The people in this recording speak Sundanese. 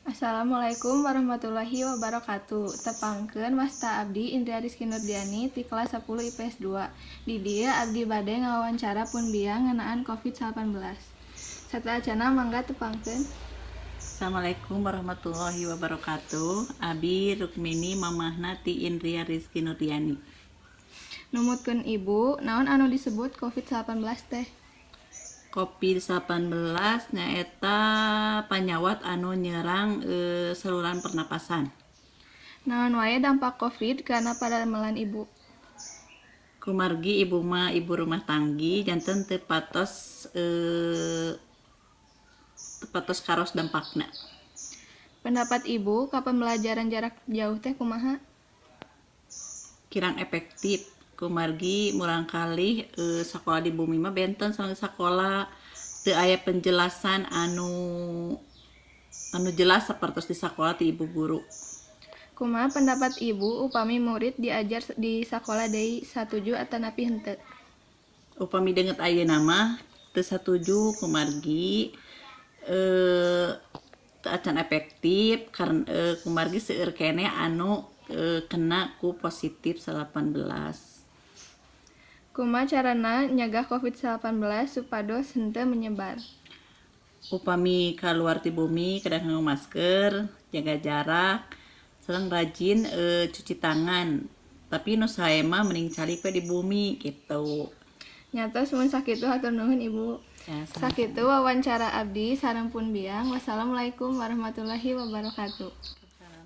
Assalamualaikum warahmatullahi wabarakatuh. Tepangkeun Wasta Abdi Indria Rizky Nurdiani ti kelas 10 IPS 2. Di dieu abdi bade ngawawancara pun biang ngeunaan COVID-19. Satalacana mangga tepangkeun. Assalamualaikum warahmatullahi wabarakatuh. Abi Rukmini mamahna ti Indria Rizky Nurdiani. Numutkeun ibu, naon anu disebut COVID-19 teh? COVID-19 nyaeta panyawat anu nyerang saluran pernapasan. Naon wae dampak COVID kana padamelan ibu? Kumargi ibu mah ibu rumah tanggi janten teu patos karos dampakna. Pendapat ibu ka pembelajaran jarak jauh teh kumaha? Kirang efektif. Kumargi murang kali sekolah di bumi mah benten sama sekolah teu aya penjelasan anu jelas sapertos di sekolah ti ibu guru. Kumaha pendapat ibu upami murid diajar di sakola deui satuju atanapi henteu? Upami deungeut ayeuna mah teu satuju kumargi teu acan efektif karena kumargi seueur keneh anu kena ku positif 18. Kumaha carana nyegah COVID-19 supados henteu menyebar? Upami kaluar ti bumi kada nganggo masker, jaga jarak, sareng rajin cuci tangan. Tapi nu sae mah mending calik we di bumi gitu. Nyatos mun sakitu hatur nuhun ibu. Ya, Sakitu wawancara abdi sareng pun biang. Wassalamualaikum warahmatullahi wabarakatuh.